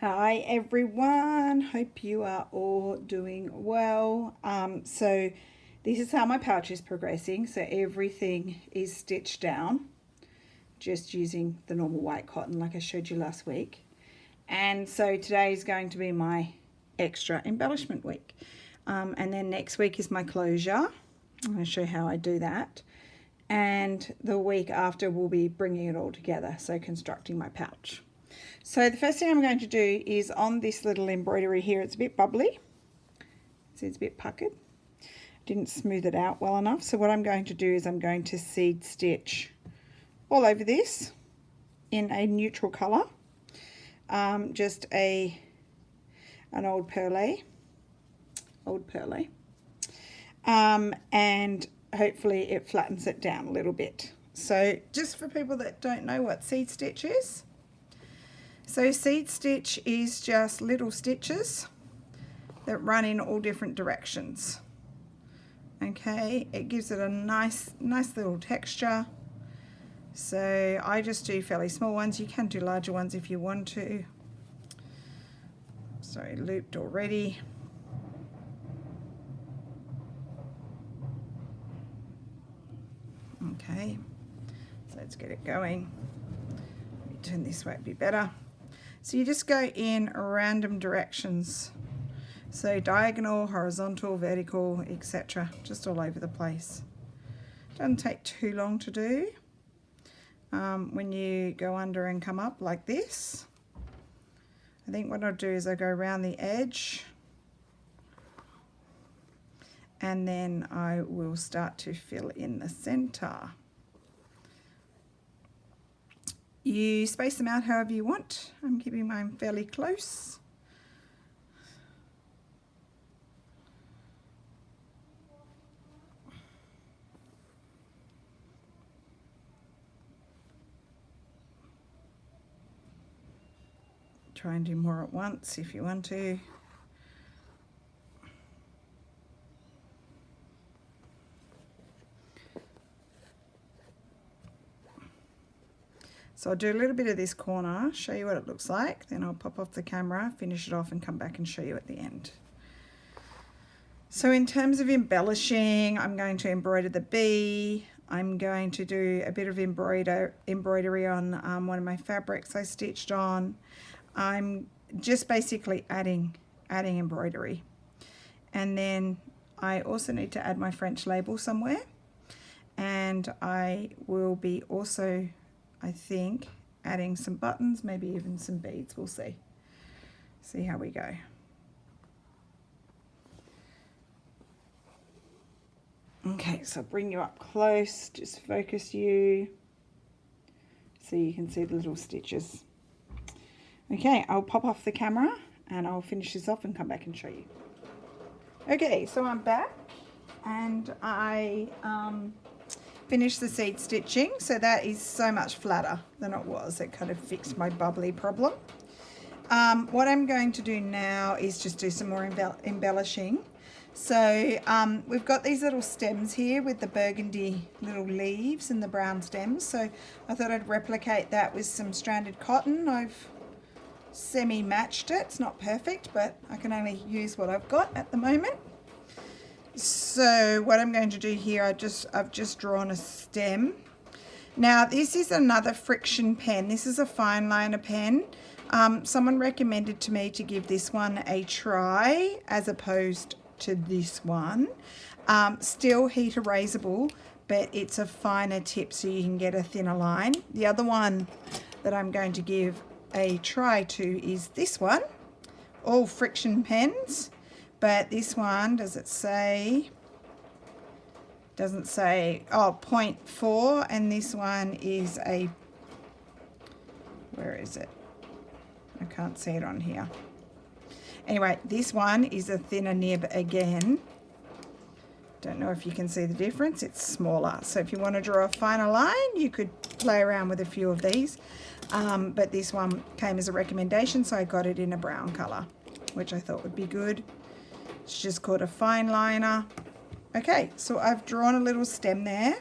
Hi everyone, hope you are all doing well. So this is how my pouch is progressing. So everything is stitched down just using the normal white cotton like I showed you last week. And so today is going to be my extra embellishment week. And then next week is my closure. I'm going to show you how I do that. And the week after we'll be bringing it all together, so constructing my pouch. So the first thing I'm going to do is on this little embroidery here, it's a bit bubbly. See, it's a bit puckered. Didn't smooth it out well enough. So what I'm going to do is I'm going to seed stitch all over this in a neutral colour. Just an old perlé. And hopefully it flattens it down a little bit. So just for people that don't know what seed stitch is, so seed stitch is just little stitches that run in all different directions. Okay, it gives it a nice little texture. So I just do fairly small ones. You can do larger ones if you want to. Sorry, looped already. Okay, so let's get it going. Let me turn this way, it'd be better. So you just go in random directions. So diagonal, horizontal, vertical, etc. Just all over the place. Doesn't take too long to do. When you go under and come up like this, I think what I'll do is I'll go around the edge and then I will start to fill in the center. You space them out however you want. I'm keeping mine fairly close. Try and do more at once if you want to. So I'll do a little bit of this corner, show you what it looks like, then I'll pop off the camera, finish it off and come back and show you at the end. So in terms of embellishing, I'm going to embroider the bee. I'm going to do a bit of embroidery on one of my fabrics I stitched on. I'm just basically adding embroidery. And then I also need to add my French label somewhere. And I will be also, I think, adding some buttons, maybe even some beads. We'll see. See how we go. Okay, so bring you up close, just focus you so you can see the little stitches. Okay, I'll pop off the camera and I'll finish this off and come back and show you. Okay, so I'm back and I finished the seed stitching, so that is so much flatter than it was. It kind of fixed my bubbly problem. What I'm going to do now is just do some more embellishing. So we've got these little stems here with the burgundy little leaves and the brown stems. So I thought I'd replicate that with some stranded cotton. I've semi-matched it. It's not perfect, but I can only use what I've got at the moment. So what I'm going to do here, I've just drawn a stem. Now this is another friction pen. This is a fine liner pen. Someone recommended to me to give this one a try as opposed to this one. Still heat erasable, but it's a finer tip so you can get a thinner line. The other one that I'm going to give a try to is this one. All friction pens. But this one, does it say, doesn't say, oh, 0.4, and this one is a, where is it? I can't see it on here. Anyway, this one is a thinner nib again. Don't know if you can see the difference, it's smaller. So if you want to draw a finer line, you could play around with a few of these. But this one came as a recommendation, so I got it in a brown colour, which I thought would be good. It's just called a fine liner. Okay, so I've drawn a little stem there,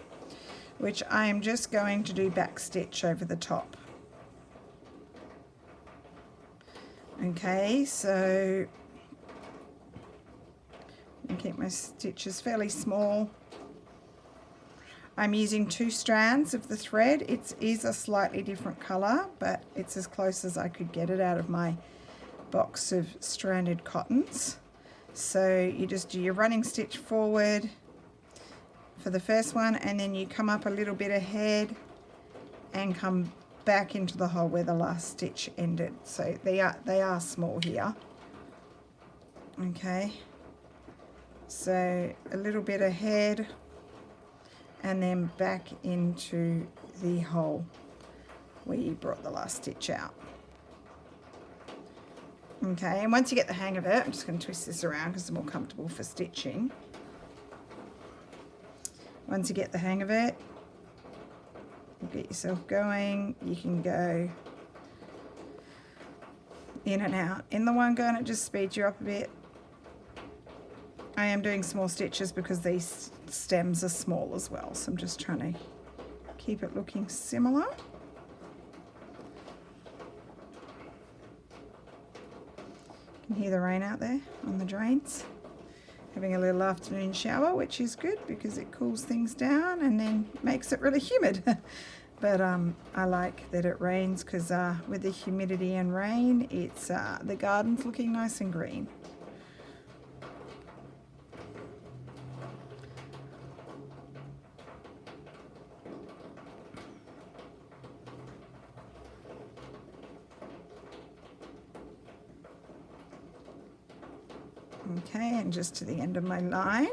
which I am just going to do back stitch over the top. Okay, so I keep my stitches fairly small. I'm using 2 strands of the thread. It is a slightly different colour, but it's as close as I could get it out of my box of stranded cottons. So you just do your running stitch forward for the first one, and then you come up a little bit ahead and come back into the hole where the last stitch ended. So they are small here. Okay, so a little bit ahead and then back into the hole where you brought the last stitch out. Okay, and once you get the hang of it, I'm just going to twist this around because it's more comfortable for stitching. Once you get the hang of it, you get yourself going, you can go in and out in the one go, and it just speeds you up a bit. I am doing small stitches because these stems are small as well, so I'm just trying to keep it looking similar. You can hear the rain out there on the drains. Having a little afternoon shower, which is good because it cools things down and then makes it really humid. But I like that it rains because with the humidity and rain, it's the garden's looking nice and green. Okay, and just to the end of my line.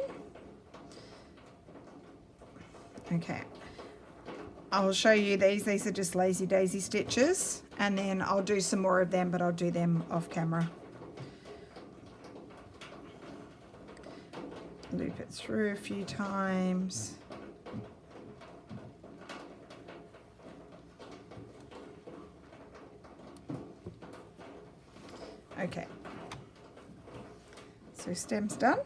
Okay, I'll show you these. These are just lazy daisy stitches, and then I'll do some more of them, but I'll do them off camera. Loop it through a few times. Okay. So stem's done.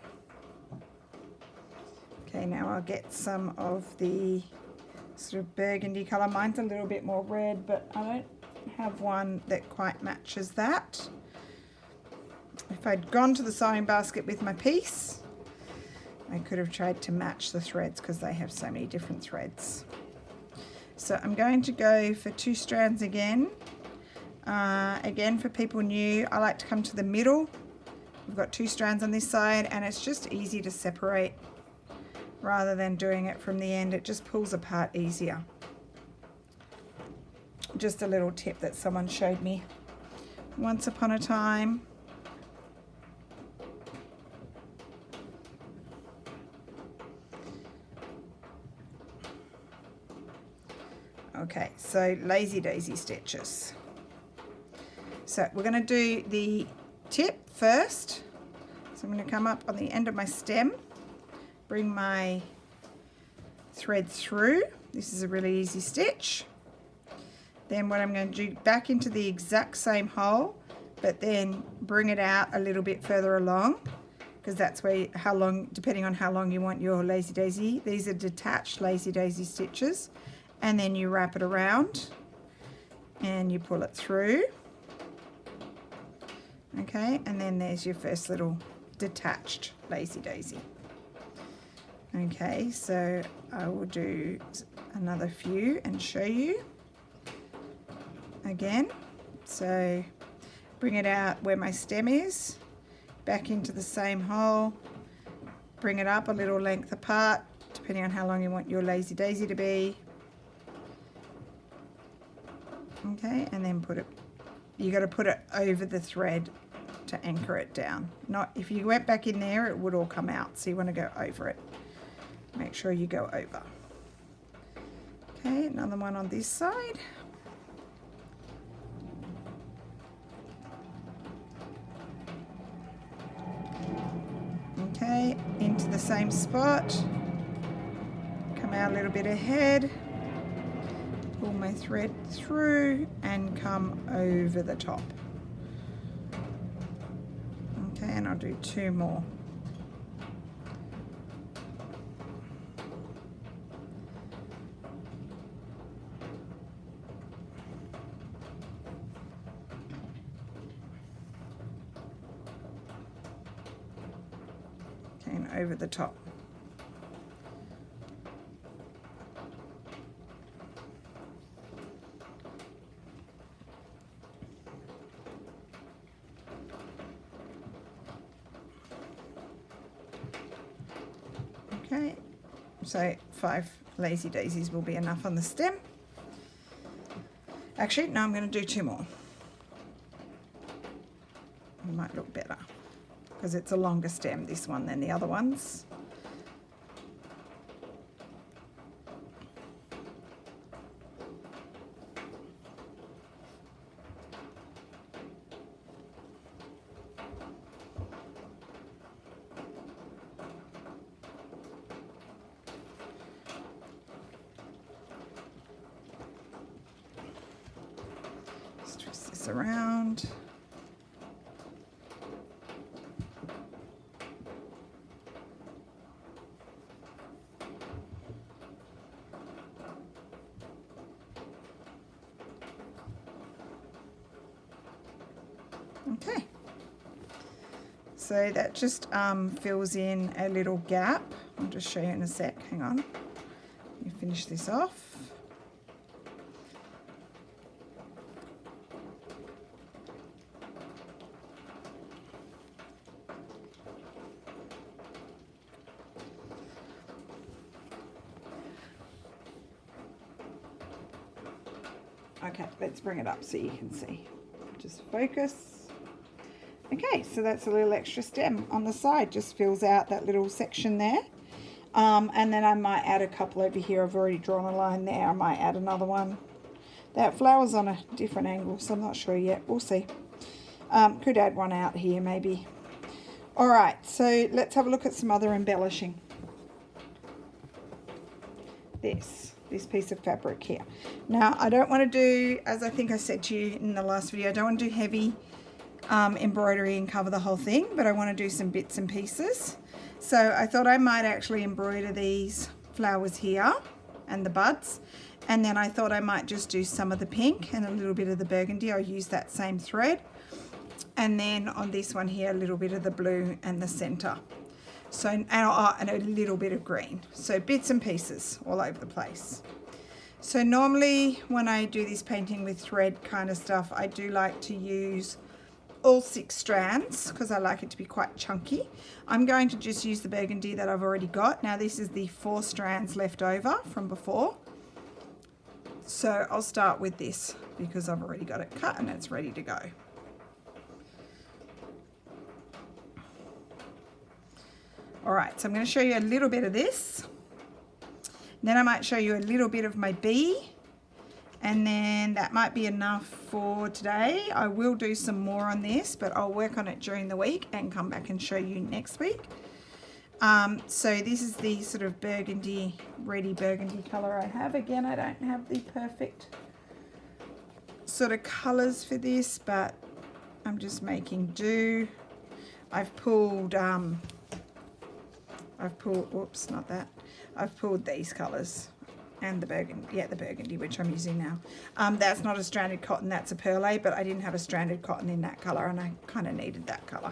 Okay, now I'll get some of the sort of burgundy colour. Mine's a little bit more red, but I don't have one that quite matches that. If I'd gone to the sewing basket with my piece, I could have tried to match the threads because they have so many different threads. So I'm going to go for 2 strands again. Again, for people new, I like to come to the middle. We've got 2 strands on this side, and it's just easy to separate rather than doing it from the end. It just pulls apart easier. Just a little tip that someone showed me once upon a time. Okay, so lazy daisy stitches. So we're going to do the tip first. So I'm going to come up on the end of my stem, bring my thread through. This is a really easy stitch. Then what I'm going to do, back into the exact same hole, but then bring it out a little bit further along, because that's where, how long, depending on how long you want your lazy daisy. These are detached lazy daisy stitches, and then you wrap it around and you pull it through. Okay, and then there's your first little detached lazy daisy. Okay, so I will do another few and show you again. So bring it out where my stem is, back into the same hole, bring it up a little length apart, depending on how long you want your lazy daisy to be. Okay, and then put it, you got to put it over the thread to anchor it down. Not, if you went back in there, it would all come out, so you want to go over it. Make sure you go over. Okay, another one on this side. Okay, into the same spot, come out a little bit ahead, pull my thread through and come over the top. Okay, and I'll do 2 more. and over the top. Okay, so 5 lazy daisies will be enough on the stem. Actually, no, I'm going to do 2 more. It might look better because it's a longer stem, this one, than the other ones. Just twist this around. Okay, so that just fills in a little gap. I'll just show you in a sec, hang on. Let me finish this off. Okay, let's bring it up so you can see. Just focus. Okay, so that's a little extra stem on the side, just fills out that little section there. And then I might add a couple over here. I've already drawn a line there. I might add another one. That flower's on a different angle, so I'm not sure yet. We'll see. Could add one out here maybe. All right, so let's have a look at some other embellishing. This piece of fabric here. Now, I don't want to do, as I think I said to you in the last video, I don't want to do heavy embroidery and cover the whole thing, but I want to do some bits and pieces. So I thought I might actually embroider these flowers here and the buds, and then I thought I might just do some of the pink and a little bit of the burgundy. I'll use that same thread, and then on this one here a little bit of the blue and the center. So and a little bit of green. So bits and pieces all over the place. So normally when I do this painting with thread kind of stuff, I do like to use all 6 strands because I like it to be quite chunky. I'm going to just use the burgundy that I've already got. Now this is the 4 strands left over from before. So I'll start with this because I've already got it cut and it's ready to go. All right, so I'm going to show you a little bit of this. Then I might show you a little bit of my bee. And then that might be enough for today. I will do some more on this, but I'll work on it during the week and come back and show you next week. So this is the sort of burgundy, ready burgundy color I have. Again, I don't have the perfect sort of colors for this, but I'm just making do. I've pulled, whoops, not that. I've pulled these colors. And the burgundy, yeah, the burgundy, which I'm using now. That's not a stranded cotton, that's a perle, but I didn't have a stranded cotton in that color and I kind of needed that color.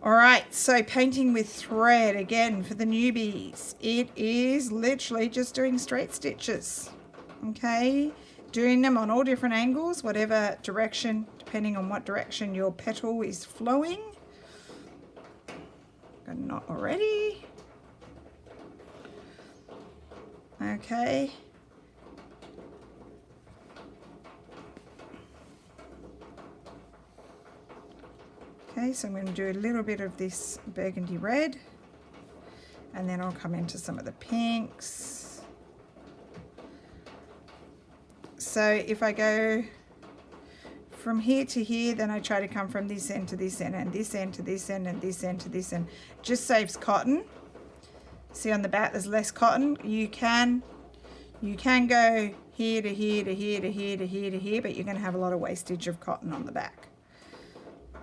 All right, so painting with thread, again, for the newbies, it is literally just doing straight stitches, okay? Doing them on all different angles, whatever direction, depending on what direction your petal is flowing. Got a knot already. Okay. Okay, so I'm going to do a little bit of this burgundy red, and then I'll come into some of the pinks. So if I go from here to here, then I try to come from this end to this end, and this end to this end, and this end to this end. Just saves cotton. See on the back there's less cotton. You can go here to here to here to here to here to here, but you're going to have a lot of wastage of cotton on the back.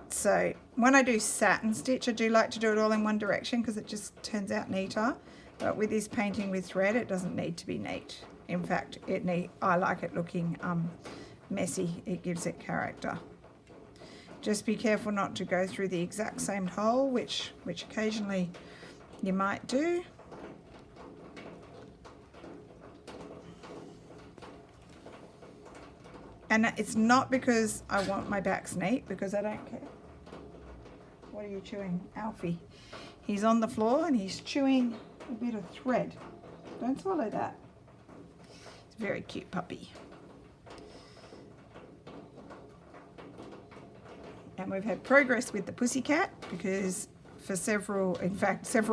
So when I do satin stitch, I do like to do it all in one direction because it just turns out neater. But with this painting with thread, it doesn't need to be neat. In fact, I like it looking messy. It gives it character. Just be careful not to go through the exact same hole, which occasionally you might do. And it's not because I want my backs neat, because I don't care. What are you chewing, Alfie? He's on the floor and he's chewing a bit of thread. Don't swallow that. It's a very cute puppy. And we've had progress with the pussycat, because for several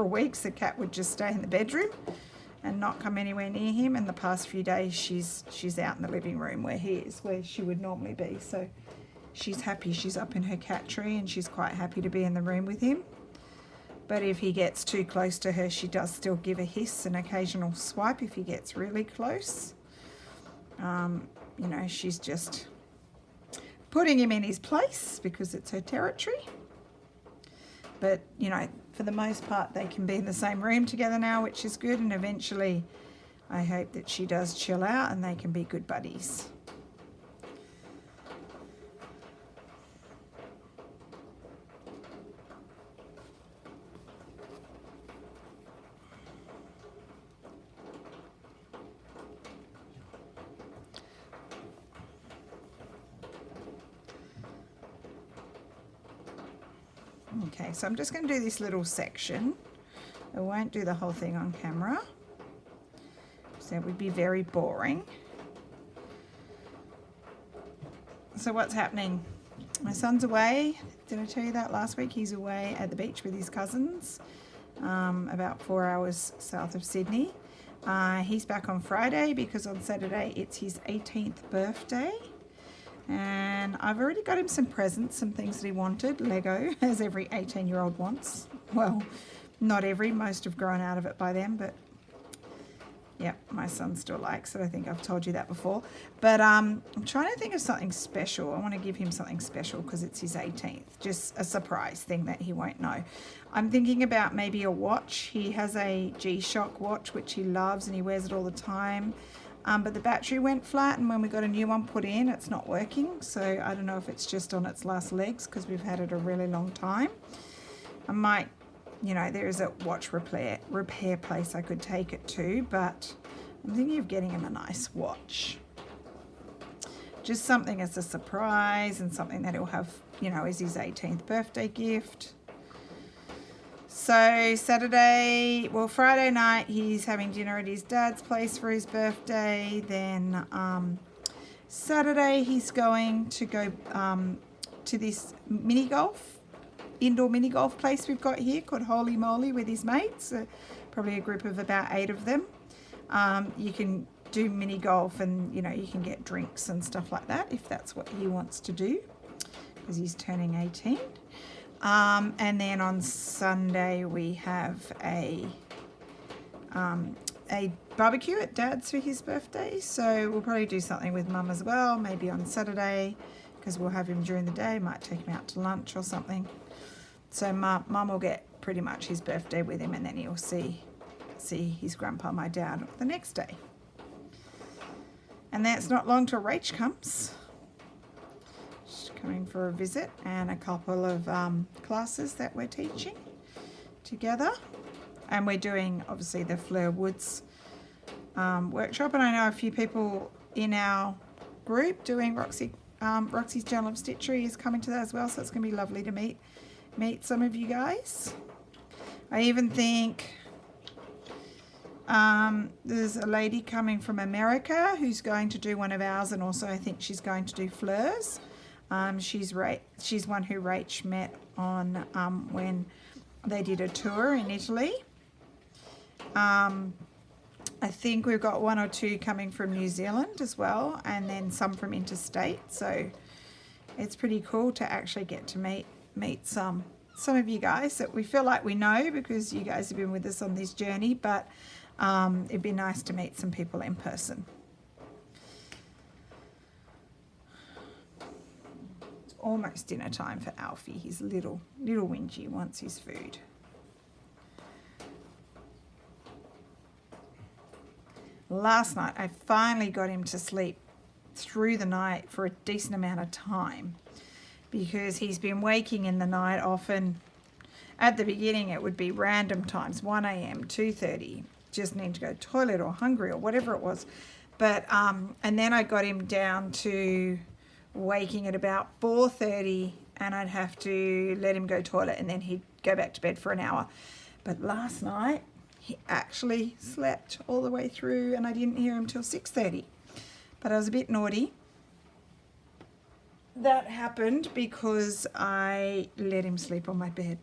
weeks the cat would just stay in the bedroom and not come anywhere near him. And the past few days she's out in the living room where he is, where she would normally be. So she's happy. She's up in her cat tree and she's quite happy to be in the room with him. But if he gets too close to her, she does still give a hiss, an occasional swipe if he gets really close. You know, she's just putting him in his place because it's her territory. But, you know, for the most part, they can be in the same room together now, which is good. And eventually, I hope that she does chill out and they can be good buddies. Okay, so I'm just going to do this little section. I won't do the whole thing on camera, so it would be very boring. So what's happening? My son's away. Did I tell you that last week? He's away at the beach with his cousins, about 4 hours south of Sydney. He's back on Friday because on Saturday it's his 18th birthday. And I've already got him some presents, some things that he wanted, Lego, as every 18-year-old wants. Well, not every, most have grown out of it by then, but yeah, my son still likes it. I think I've told you that before. But I'm trying to think of something special. I want to give him something special because it's his 18th, just a surprise thing that he won't know. I'm thinking about maybe a watch. He has a G-Shock watch, which he loves, and he wears it all the time. But the battery went flat, and when we got a new one put in, it's not working. So I don't know if it's just on its last legs because we've had it a really long time. I might, you know, there is a watch repair place I could take it to, but I'm thinking of getting him a nice watch. Just something as a surprise and something that he'll have, you know, as his 18th birthday gift. So Friday night he's having dinner at his dad's place for his birthday. Then Saturday he's going to go to this indoor mini golf place we've got here called Holy Moly with his mates, probably a group of about 8 of them. You can do mini golf and, you know, you can get drinks and stuff like that if that's what he wants to do because he's turning 18. And then on Sunday we have a barbecue at Dad's for his birthday. So we'll probably do something with Mum as well, maybe on Saturday, because we'll have him during the day. Might take him out to lunch or something. So Mum will get pretty much his birthday with him, and then he'll see his grandpa, my dad, the next day. And then it's not long till Rach comes. Coming for a visit and a couple of classes that we're teaching together, and we're doing obviously the Fleur Woods workshop, and I know a few people in our group doing Roxy's Journal of Stitchery is coming to that as well, so it's going to be lovely to meet some of you guys. I even think there's a lady coming from America who's going to do one of ours, and also I think she's going to do Fleurs. She's one who Rach met on when they did a tour in Italy. I think we've got 1 or 2 coming from New Zealand as well, and then some from interstate. So it's pretty cool to actually get to meet some of you guys that we feel like we know because you guys have been with us on this journey. But it'd be nice to meet some people in person. Almost dinner time for Alfie. He's a little whingy, wants his food. Last night I finally got him to sleep through the night for a decent amount of time, because he's been waking in the night often. At the beginning it would be random times, 1 a.m, 2:30, just need to go to the toilet or hungry or whatever it was. But and then I got him down to waking at about 4:30, and I'd have to let him go to the toilet and then he'd go back to bed for an hour. But last night he actually slept all the way through and I didn't hear him till 6:30. But I was a bit naughty. That happened because I let him sleep on my bed,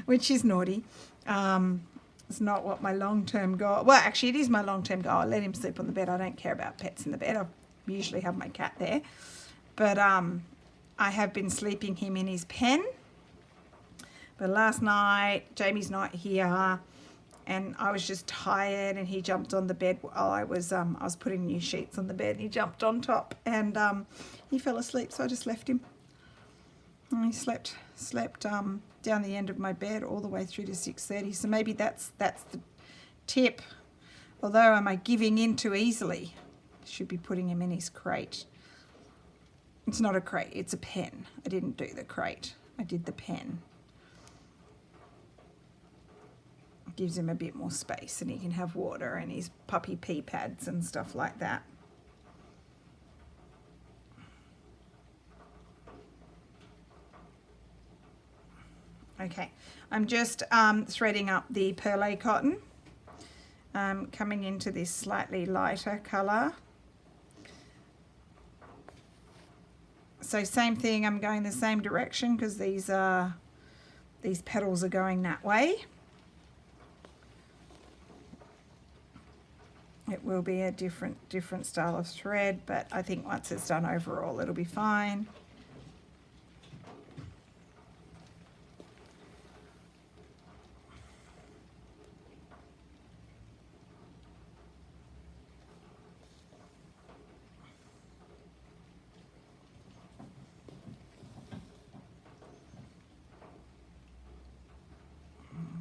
which is naughty. It's not what my long-term goal, well actually it is my long-term goal. I let him sleep on the bed. I don't care about pets in the bed. I usually have my cat there. But I have been sleeping him in his pen. But last night, Jamie's not here, and I was just tired, and he jumped on the bed while I was putting new sheets on the bed, and he jumped on top, and he fell asleep, so I just left him. And he slept down the end of my bed all the way through to 6:30. So maybe that's the tip. Although am I giving in too easily? Should be putting him in his crate. It's not a crate, it's a pen. I didn't do the crate, I did the pen. It gives him a bit more space and he can have water and his puppy pee pads and stuff like that. Okay, I'm just threading up the perle cotton, coming into this slightly lighter colour. So same thing, I'm going the same direction because these petals are going that way. It will be a different style of thread, but I think once it's done overall it'll be fine.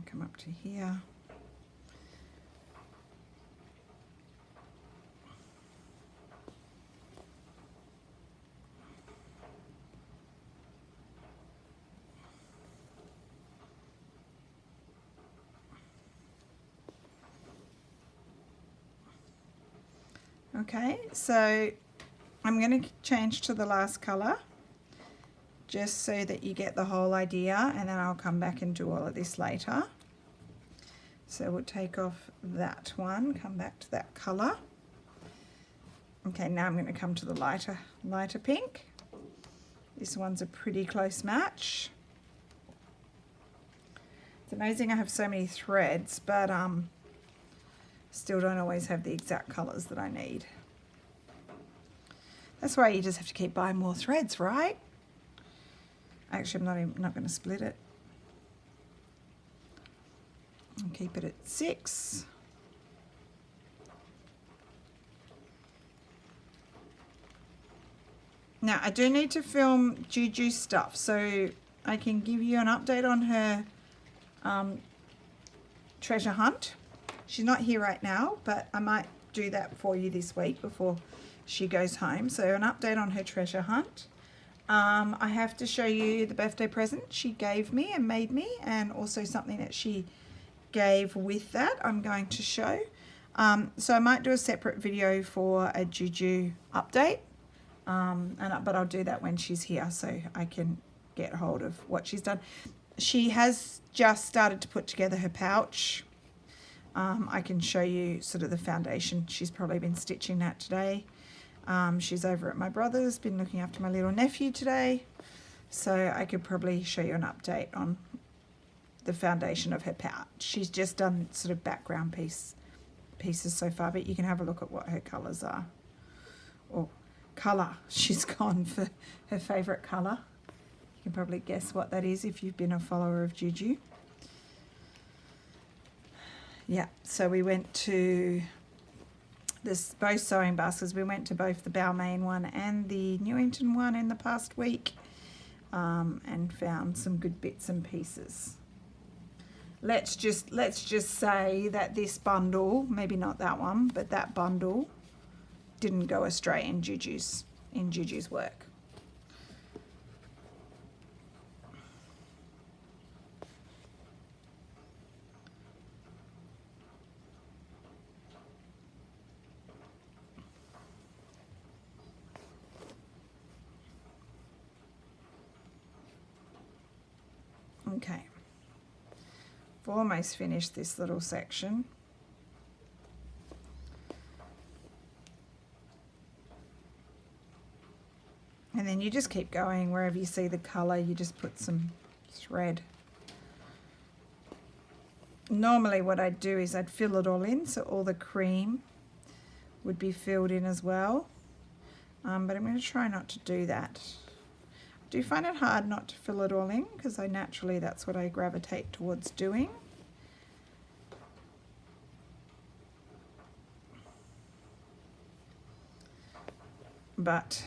Come up to here. Okay, so I'm going to change to the last colour just so that you get the whole idea, and then I'll come back and do all of this later. So we'll take off that one, come back to that colour. Okay, now I'm going to come to the lighter pink. This one's a pretty close match. It's amazing I have so many threads, but still don't always have the exact colours that I need. That's why you just have to keep buying more threads, right? Actually, I'm not going to split it. I'll keep it at 6. Now, I do need to film Juju's stuff, so I can give you an update on her treasure hunt. She's not here right now, but I might do that for you this week before she goes home. So an update on her treasure hunt. I have to show you the birthday present she gave me and made me, and also something that she gave with that I'm going to show. So I might do a separate video for a Juju update, but I'll do that when she's here so I can get hold of what she's done. She has just started to put together her pouch. I can show you sort of the foundation. She's probably been stitching that today. She's over at my brother's, been looking after my little nephew today. So I could probably show you an update on the foundation of her pouch. She's just done sort of background pieces so far, but you can have a look at what her colours are. Or colour. She's gone for her favourite colour. You can probably guess what that is if you've been a follower of Juju. Yeah, so we went to both sewing baskets. We went to both the Balmain one and the Newington one in the past week, and found some good bits and pieces. Let's just say that this bundle, maybe not that one, but that bundle didn't go astray in Juju's work. Okay, I've almost finished this little section. And then you just keep going. Wherever you see the colour, you just put some thread. Normally what I'd do is I'd fill it all in, so all the cream would be filled in as well. But I'm going to try not to do that. I do find it hard not to fill it all in, because naturally that's what I gravitate towards doing. But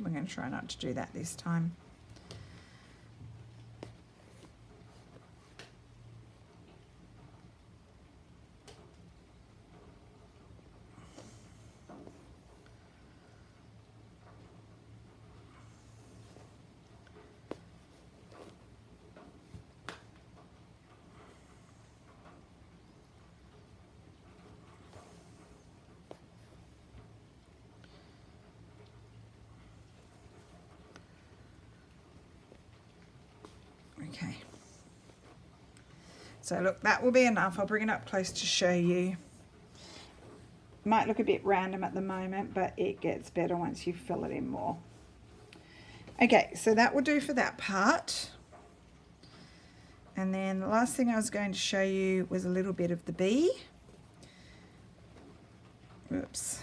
we're going to try not to do that this time. Okay, so look, that will be enough. I'll bring it up close to show you. Might look a bit random at the moment, but it gets better once you fill it in more. Okay, so that will do for that part. And then the last thing I was going to show you was a little bit of the bee. Oops.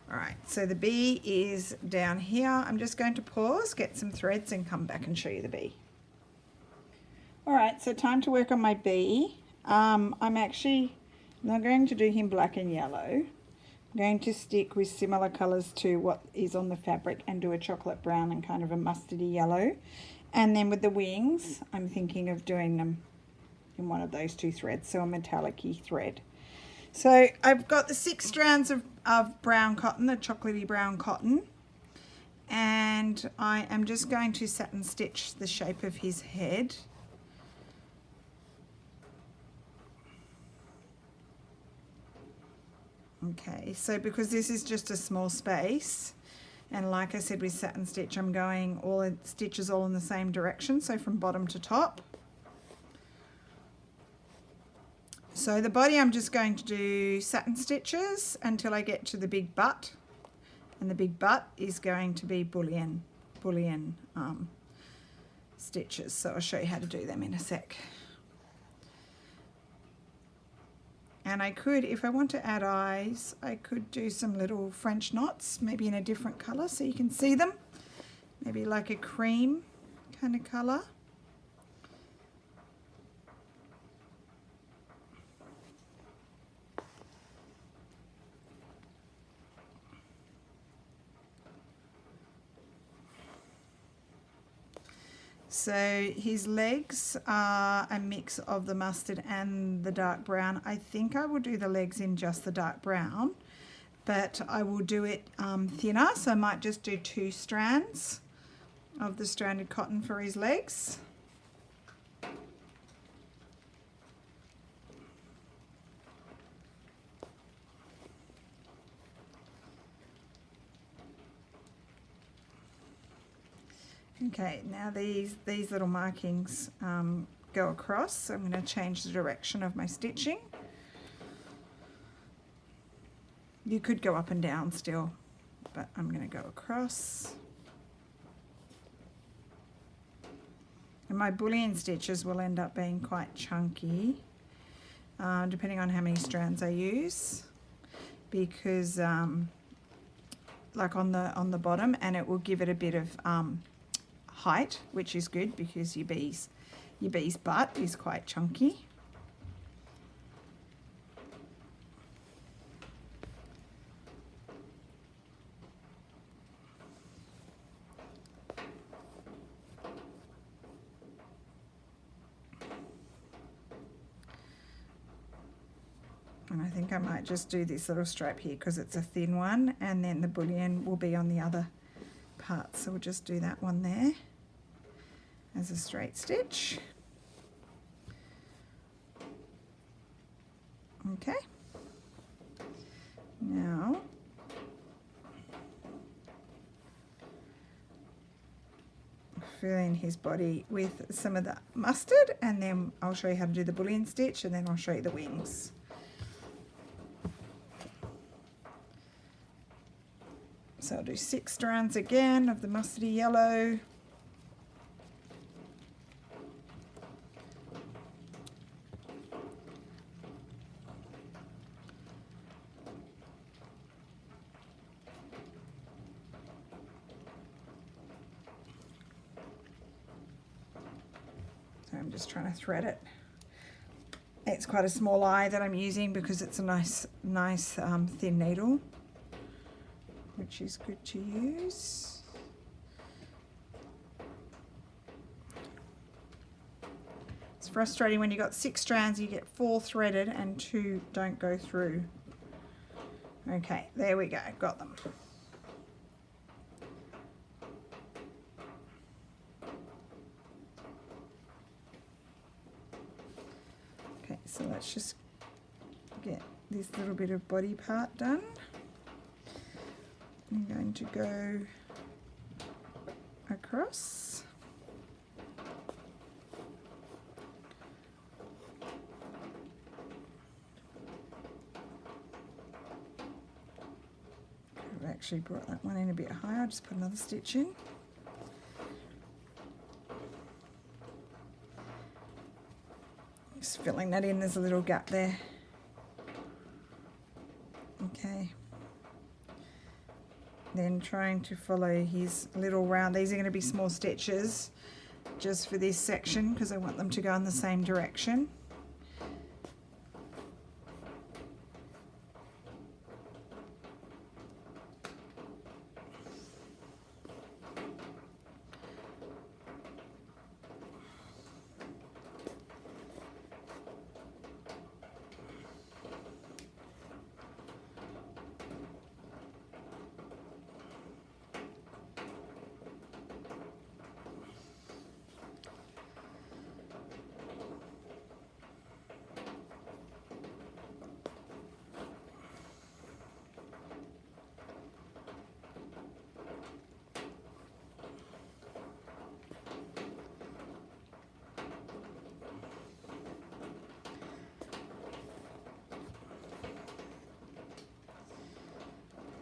All right, so the bee is down here. I'm just going to pause, get some threads, and come back and show you the bee. All right, so time to work on my bee. I'm actually not going to do him black and yellow. I'm going to stick with similar colors to what is on the fabric and do a chocolate brown and kind of a mustardy yellow. And then with the wings, I'm thinking of doing them in one of those two threads, so a metallic-y thread. So I've got the 6 strands of brown cotton, the chocolatey brown cotton, and I am just going to satin stitch the shape of his head. Okay, so because this is just a small space, and like I said with satin stitch, I'm going all the stitches all in the same direction, so from bottom to top. So the body, I'm just going to do satin stitches until I get to the big butt, and the big butt is going to be bullion stitches. So I'll show you how to do them in a sec. And I could, if I want to add eyes, I could do some little French knots, maybe in a different colour so you can see them. Maybe like a cream kind of colour. So his legs are a mix of the mustard and the dark brown. I think I will do the legs in just the dark brown, but I will do it thinner, so I might just do 2 strands of the stranded cotton for his legs. Okay, now these little markings go across, so I'm going to change the direction of my stitching. You could go up and down still, but I'm going to go across. And my bullion stitches will end up being quite chunky, depending on how many strands I use, because like on the bottom, and it will give it a bit of height, which is good because your bee's butt is quite chunky. And I think I might just do this little stripe here because it's a thin one, and then the bullion will be on the other part, so we'll just do that one there as a straight stitch. Okay, Now, fill in his body with some of the mustard, and then I'll show you how to do the bullion stitch, and then I'll show you the wings. So I'll do 6 strands again of the mustardy yellow. So I'm just trying to thread it. It's quite a small eye that I'm using because it's a nice thin needle, which is good to use. It's frustrating when you got 6 strands, you get 4 threaded and 2 don't go through. Okay, there we go, got them. Okay, so let's just get this little bit of body part done. I'm going to go across. I've actually brought that one in a bit higher. I'll just put another stitch in. Just filling that in, there's a little gap there. Okay. Then trying to follow his little round. These are going to be small stitches just for this section because I want them to go in the same direction.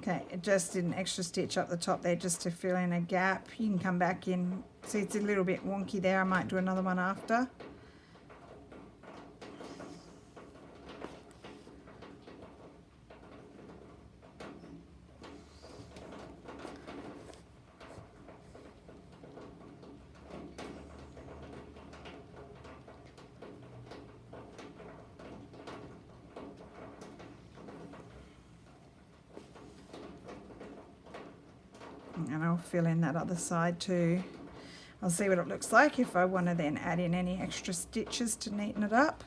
Okay, it just did an extra stitch up the top there just to fill in a gap. You can come back in. See, it's a little bit wonky there. I might do another one after. And I'll fill in that other side too. I'll see what it looks like if I want to then add in any extra stitches to neaten it up.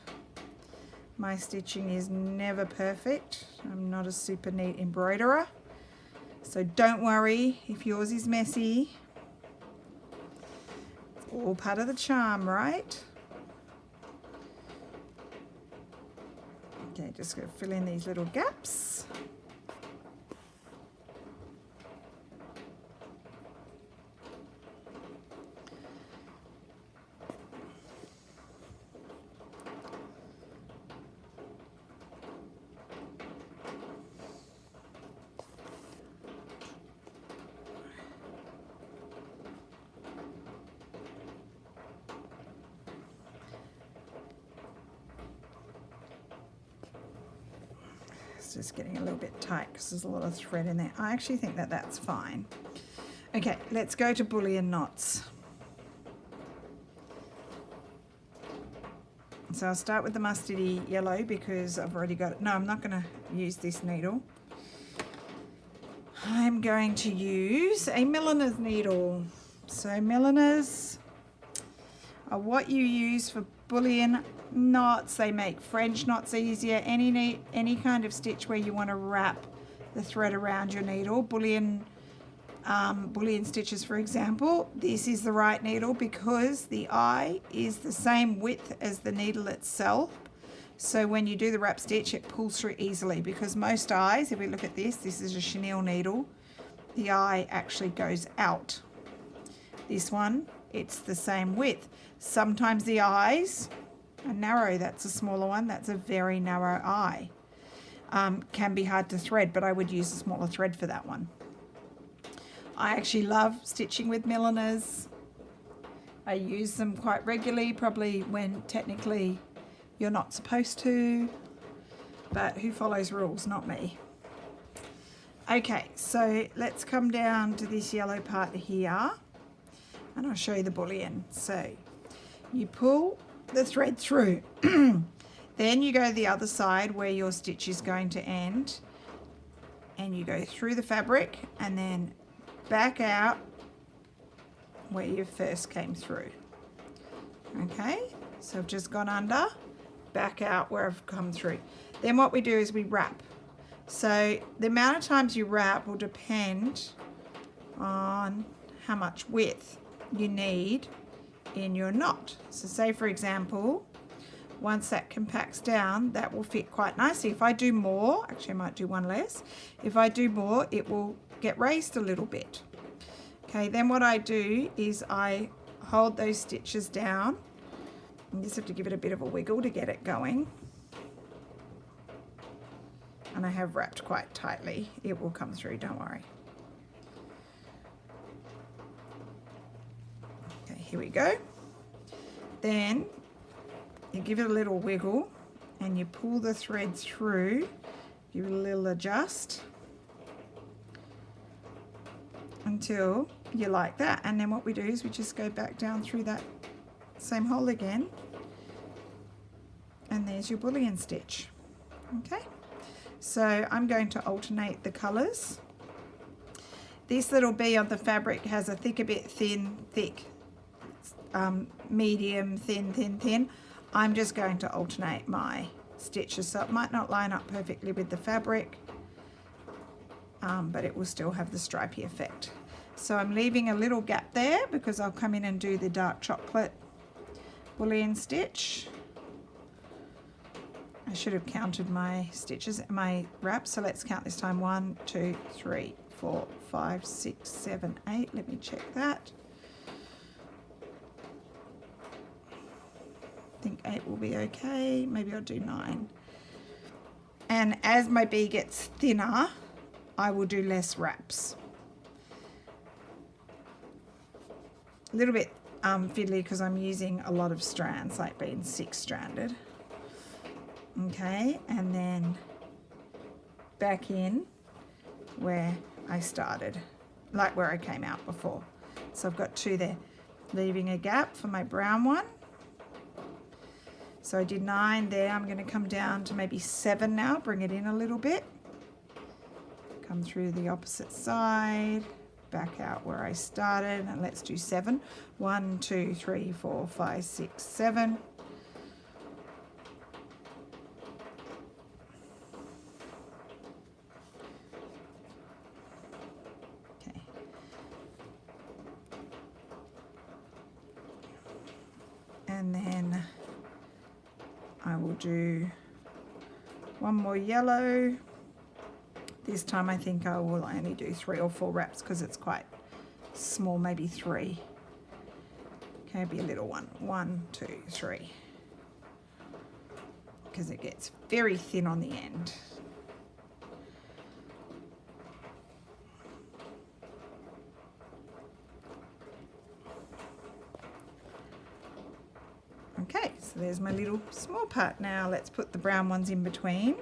My stitching is never perfect. I'm not a super neat embroiderer. So don't worry if yours is messy. It's all part of the charm, right? Okay, just going to fill in these little gaps. It's just getting a little bit tight because there's a lot of thread in there. I actually think that that's fine. Okay, let's go to bullion knots. So I'll start with the mustardy yellow because I've already got it. No, I'm not going to use this needle. I'm going to use a milliner's needle. So milliners are what you use for bullion knots. They make French knots easier. Any kind of stitch where you want to wrap the thread around your needle. Bullion stitches, for example, this is the right needle because the eye is the same width as the needle itself, So when you do the wrap stitch, it pulls through easily, because most eyes, if we look at this is a chenille needle, the eye actually goes out. This one, it's the same width. Sometimes the eyes are narrow. That's a smaller one. That's a very narrow eye. Can be hard to thread, but I would use a smaller thread for that one. I actually love stitching with milliners. I use them quite regularly, probably when technically you're not supposed to, but who follows rules? Not me. Okay, so let's come down to this yellow part here, and I'll show you the bullion. So you pull the thread through, then you go to the other side where your stitch is going to end, and you go through the fabric and then back out where you first came through. Okay, so I've just gone under, back out where I've come through. Then what we do is we wrap. So the amount of times you wrap will depend on how much width you need in your knot. So say for example, once that compacts down, that will fit quite nicely. If I do more, actually I might do one less. If I do more, it will get raised a little bit. Okay, then what I do is I hold those stitches down. You just have to give it a bit of a wiggle to get it going. And I have wrapped quite tightly. It will come through, don't worry. Okay, here we go. Then you give it a little wiggle and you pull the thread through, give it a little adjust until you like that. And then what we do is we just go back down through that same hole again, and there's your bullion stitch. Okay, so I'm going to alternate the colors. This little bee on the fabric has a thick, a bit thin, thick, medium, thin, thin, thin. I'm just going to alternate my stitches, so it might not line up perfectly with the fabric, but it will still have the stripy effect. So I'm leaving a little gap there because I'll come in and do the dark chocolate bullion stitch. I should have counted my stitches, my wraps, so let's count this time. 1, 2, 3, 4, 5, 6, 7, 8. Let me check that. I think 8 will be okay. Maybe I'll do 9. And as my bee gets thinner, I will do less wraps. A little bit fiddly because I'm using a lot of strands, like being 6-stranded. Okay, and then back in where I started, like where I came out before. So I've got 2 there, leaving a gap for my brown one. So I did 9 there. I'm going to come down to maybe 7 now, bring it in a little bit. Come through the opposite side, back out where I started, and let's do 7. 1, 2, 3, 4, 5, 6, 7. Okay. And then I will do one more yellow. This time I think I will only do 3 or 4 wraps because it's quite small, maybe 3. Okay, be a little one. 1, 2, 3. Because it gets very thin on the end. Okay, so there's my little small part. Now let's put the brown ones in between.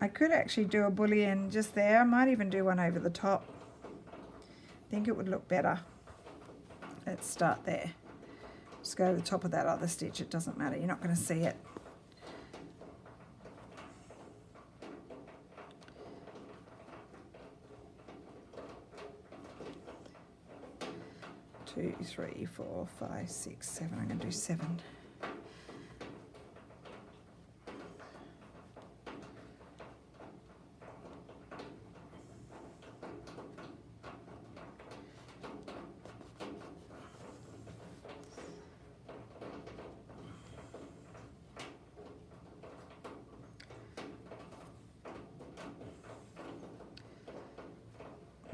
I could actually do a bullion just there. I might even do one over the top. I think it would look better. Let's start there. Just go to the top of that other stitch. It doesn't matter. You're not going to see it. 2, 3, 4, 5, 6, 7. I'm going to do 7.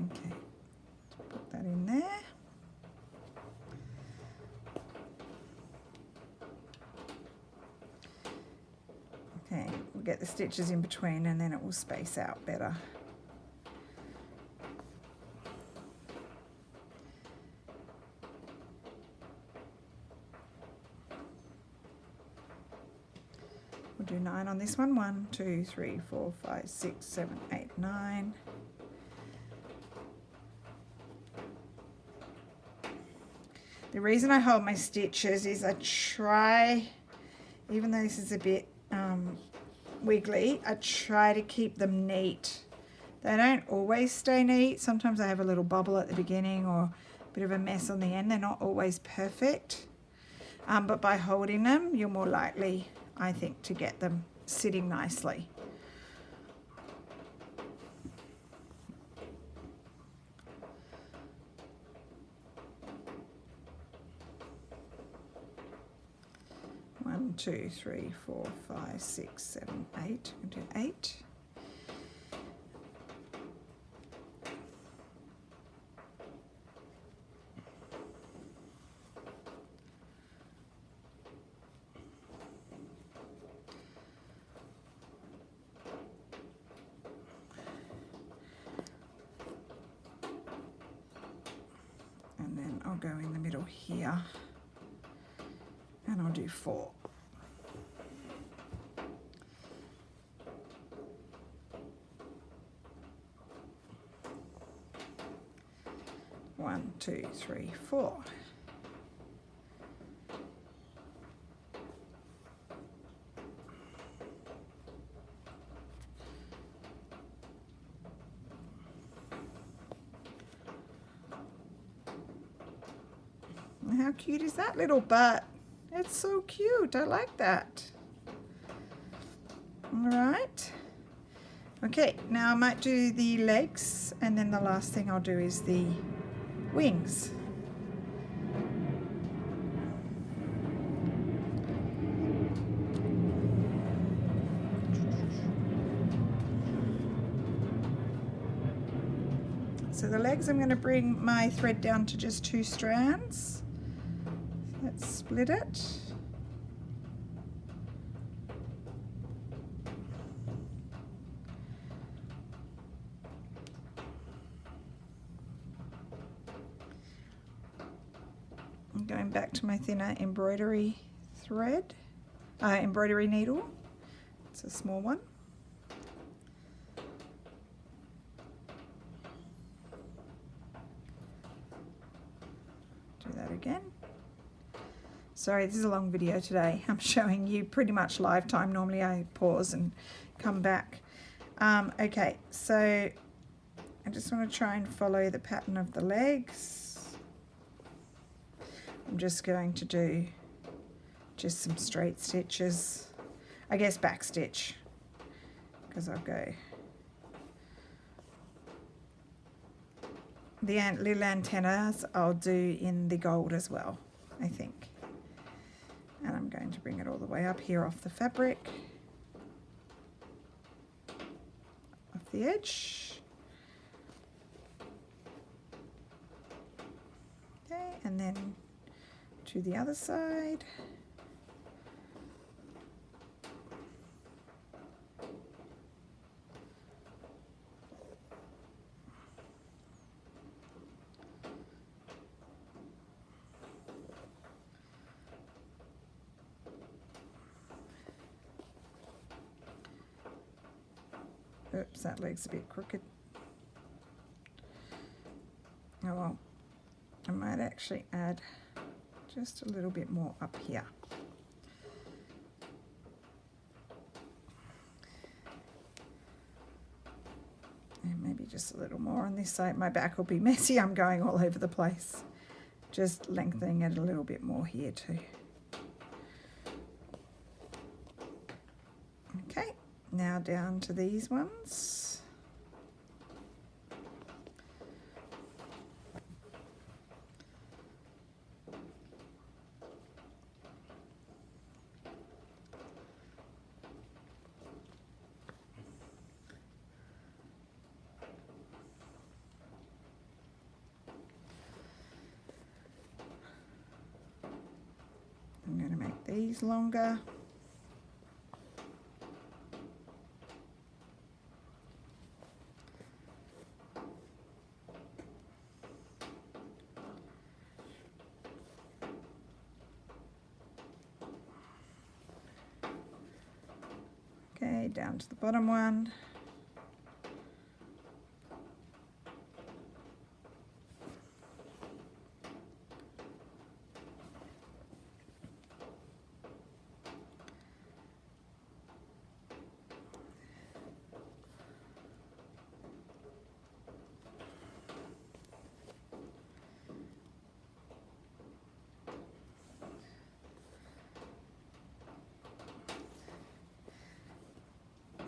Okay, put that in there. Okay, we'll get the stitches in between and then it will space out better. We'll do 9 on this one. 1, 2, 3, 4, 5, 6, 7, 8, 9. The reason I hold my stitches is I try, even though this is a bit wiggly, I try to keep them neat. They don't always stay neat. Sometimes I have a little bubble at the beginning or a bit of a mess on the end. They're not always perfect. But by holding them, you're more likely, I think, to get them sitting nicely. One, 2, 3, 4, 5, 6, 7, 8. I'll do 8. And then I'll go in the middle here and I'll do 4. One, 2, 3, 4. How cute is that little butt? It's so cute. I like that. All right. Okay, now I might do the legs, and then the last thing I'll do is the wings. So the legs, I'm going to bring my thread down to just 2 strands. Let's split it. I'm going back to my thinner embroidery thread, embroidery needle. It's a small one. Do that again. Sorry, this is a long video today. I'm showing you pretty much live time. Normally I pause and come back. Okay, so I just want to try and follow the pattern of the legs. I'm just going to do just some straight stitches. I guess back stitch, because I'll go. The little antennas I'll do in the gold as well, I think. And I'm going to bring it all the way up here off the fabric, off the edge. Okay, and then to the other side. Oops, that leg's a bit crooked. Oh well, I might actually add just a little bit more up here. And maybe just a little more on this side. My back will be messy. I'm going all over the place. Just lengthening it a little bit more here too. Okay, now down to these ones. I'm going to make these longer. Okay, down to the bottom one.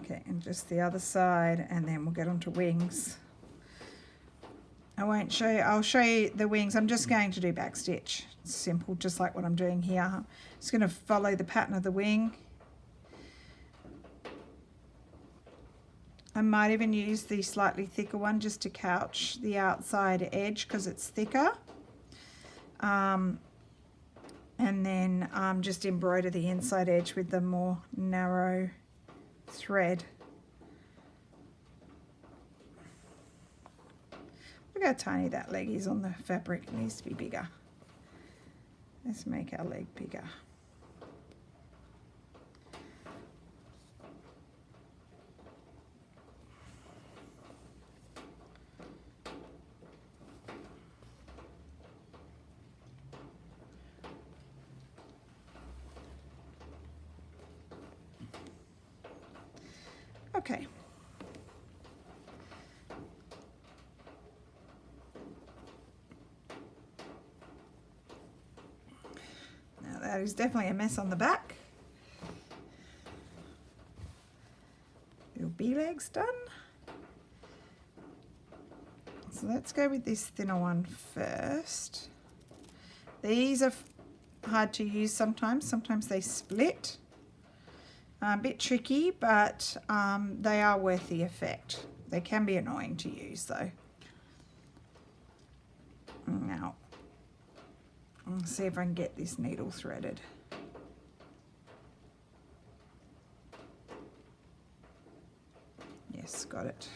Okay, and just the other side, and then we'll get onto wings. I won't show you, I'll show you the wings. I'm just going to do back stitch. It's simple, just like what I'm doing here. Just going to follow the pattern of the wing. I might even use the slightly thicker one just to couch the outside edge because it's thicker. And then just embroider the inside edge with the more narrow thread. Look how tiny that leg is on the fabric. It needs to be bigger. Let's make our leg bigger. Okay. Now that is definitely a mess on the back. Little bee legs done. So let's go with this thinner one first. These are hard to use sometimes. Sometimes they split. A bit tricky, but they are worth the effect. They can be annoying to use though. Now, let's see if I can get this needle threaded. Yes, got it.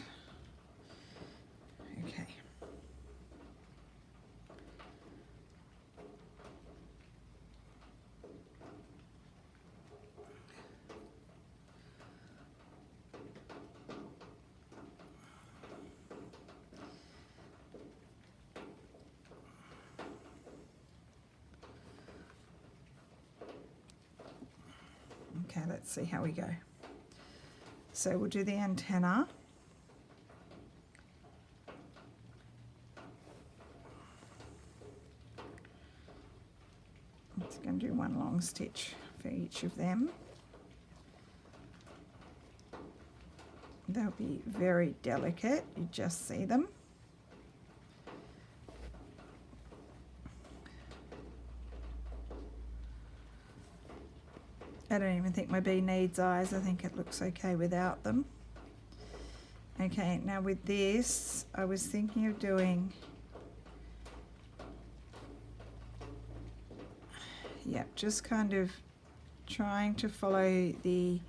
Okay. Okay, let's see how we go. So we'll do the antenna. It's going to do one long stitch for each of them. They'll be very delicate, you just see them. I don't even think my bee needs eyes. I think it looks okay without them. Okay, now with this, I was thinking of doing, yep, just kind of trying to follow the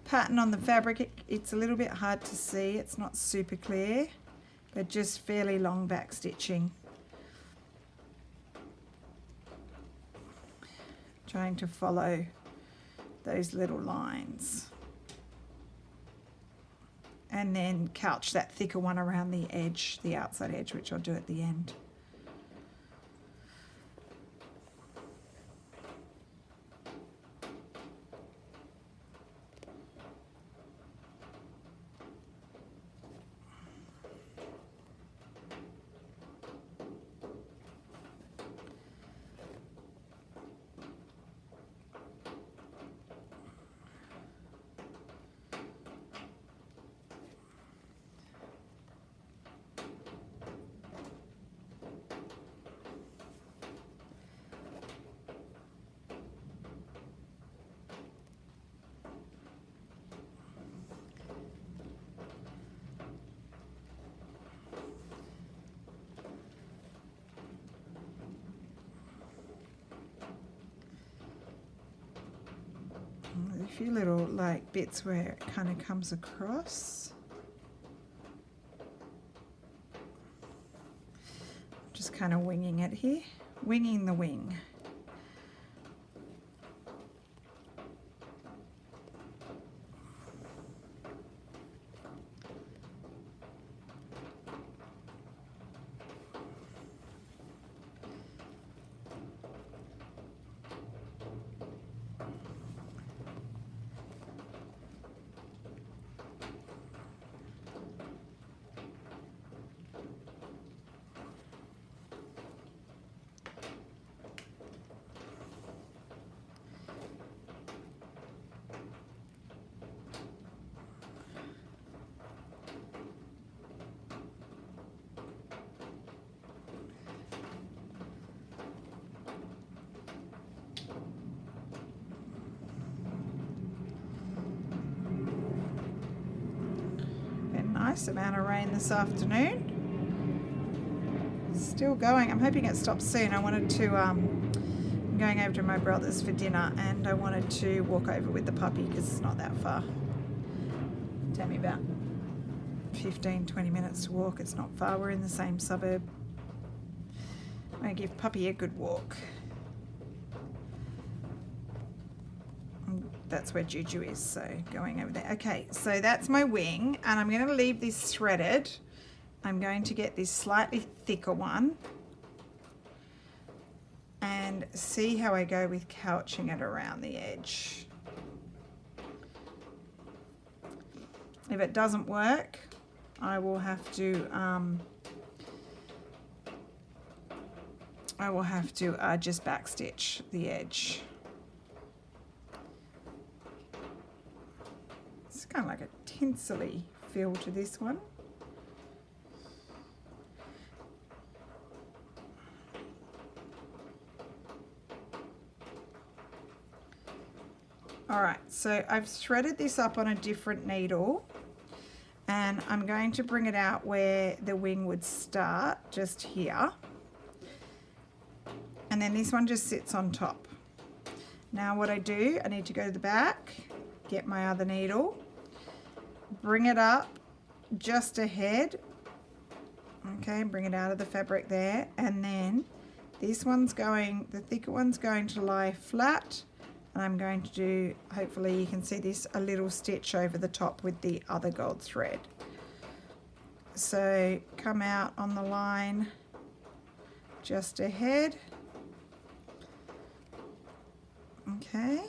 pattern on the fabric. It's a little bit hard to see. It's not super clear, but just fairly long back stitching. Trying to follow those little lines and then couch that thicker one around the edge, the outside edge, which I'll do at the end. A few little like bits where it kind of comes across. Just kind of winging it here, winging the wing. Nice amount of rain this afternoon. Still going. I'm hoping it stops soon. I wanted to, I'm going over to my brother's for dinner and I wanted to walk over with the puppy because it's not that far. Take me about 15-20 minutes to walk. It's not far. We're in the same suburb. I give puppy a good walk. That's where Juju is, so going over there. Okay, so that's my wing, and I'm going to leave this threaded. I'm going to get this slightly thicker one and see how I go with couching it around the edge. If it doesn't work, I will have to just backstitch the edge. It's kind of like a tinsely feel to this one. All right, so I've threaded this up on a different needle and I'm going to bring it out where the wing would start, just here. And then this one just sits on top. Now what I do, I need to go to the back, get my other needle, bring it up just ahead, okay, bring it out of the fabric there, and then this one's going, the thicker one's going to lie flat, and I'm going to do, hopefully you can see this, a little stitch over the top with the other gold thread. So come out on the line just ahead, okay.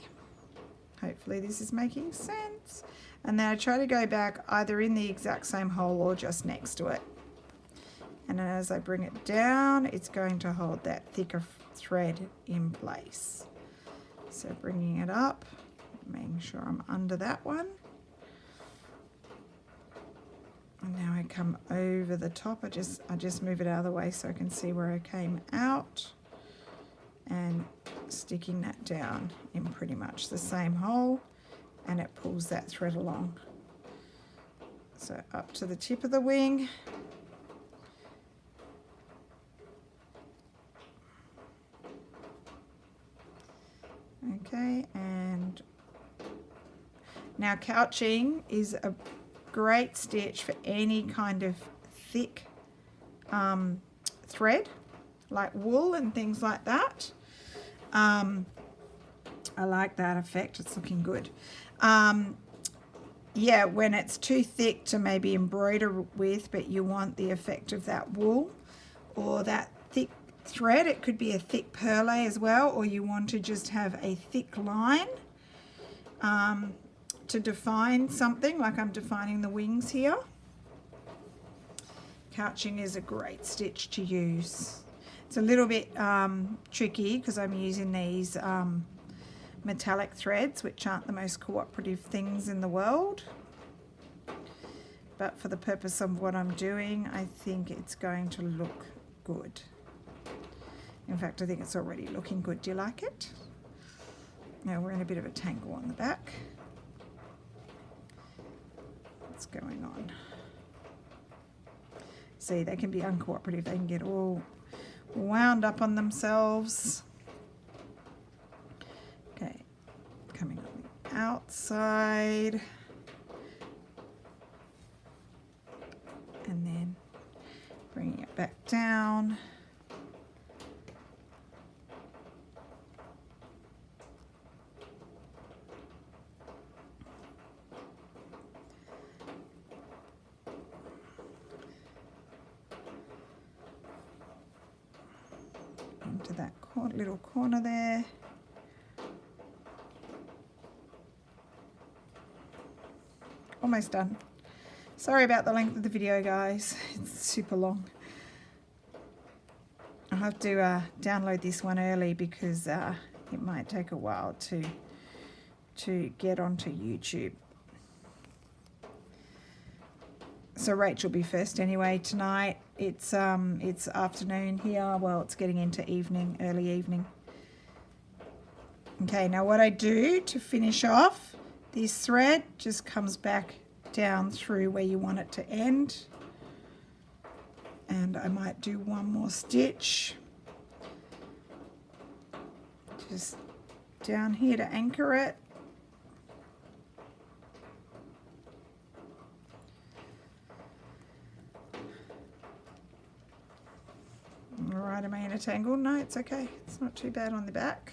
Hopefully this is making sense. And then I try to go back either in the exact same hole or just next to it. And then as I bring it down, it's going to hold that thicker thread in place. So bringing it up, making sure I'm under that one. And now I come over the top. I just move it out of the way so I can see where I came out. And sticking that down in pretty much the same hole, and it pulls that thread along. So up to the tip of the wing. Okay, and now couching is a great stitch for any kind of thick thread, like wool and things like that. I like that effect, it's looking good. Yeah, when it's too thick to maybe embroider with, but you want the effect of that wool or that thick thread, it could be a thick perlé as well, or you want to just have a thick line to define something, like I'm defining the wings here. Couching is a great stitch to use. It's a little bit tricky because I'm using these metallic threads, which aren't the most cooperative things in the world. But for the purpose of what I'm doing, I think it's going to look good. In fact, I think it's already looking good. Do you like it? Now we're in a bit of a tangle on the back. What's going on? See, they can be uncooperative. They can get all wound up on themselves. Okay, coming on the outside. side. And then bringing it back down. Into that little corner there. Almost done. Sorry about the length of the video, guys. It's super long. I'll have to download this one early because it might take a while to get onto YouTube. So Rachel will be first anyway tonight. It's afternoon here. Well, it's getting into evening, early evening. Okay, now what I do to finish off, this thread just comes back down through where you want it to end. And I might do one more stitch. Just down here to anchor it. Alright, am I in a tangle? No, it's okay. It's not too bad on the back.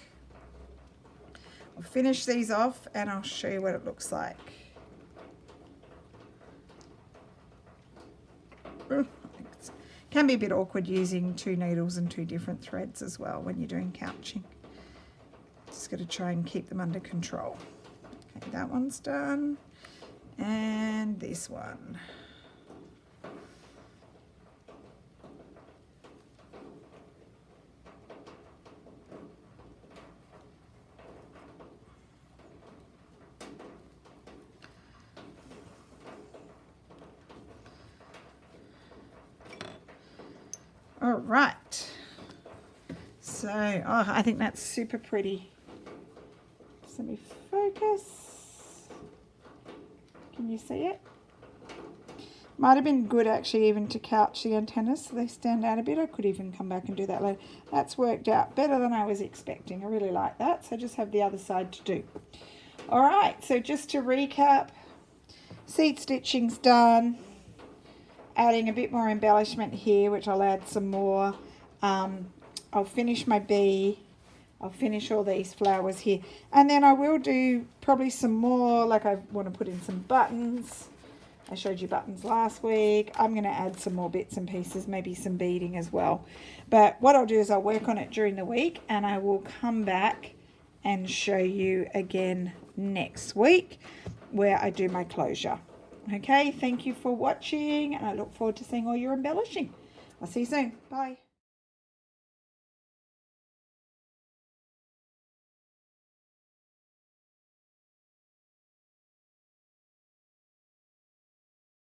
I'll finish these off and I'll show you what it looks like. It can be a bit awkward using 2 needles and 2 different threads as well when you're doing couching. Just got to try and keep them under control. Okay, that one's done. And this one. All right, so I think that's super pretty. Just let me focus. Can you see it? Might have been good actually even to couch the antennas so they stand out a bit. I could even come back and do that later. That's worked out better than I was expecting. I really like that. So I just have the other side to do. All right, so just to recap, seed stitching's done. Adding a bit more embellishment here, which I'll add some more. I'll finish my bee. I'll finish all these flowers here. And then I will do probably some more, like I want to put in some buttons. I showed you buttons last week. I'm going to add some more bits and pieces, maybe some beading as well. But what I'll do is I'll work on it during the week and I will come back and show you again next week where I do my closure. Okay, thank you for watching and I look forward to seeing all your embellishing. I'll see you soon. Bye.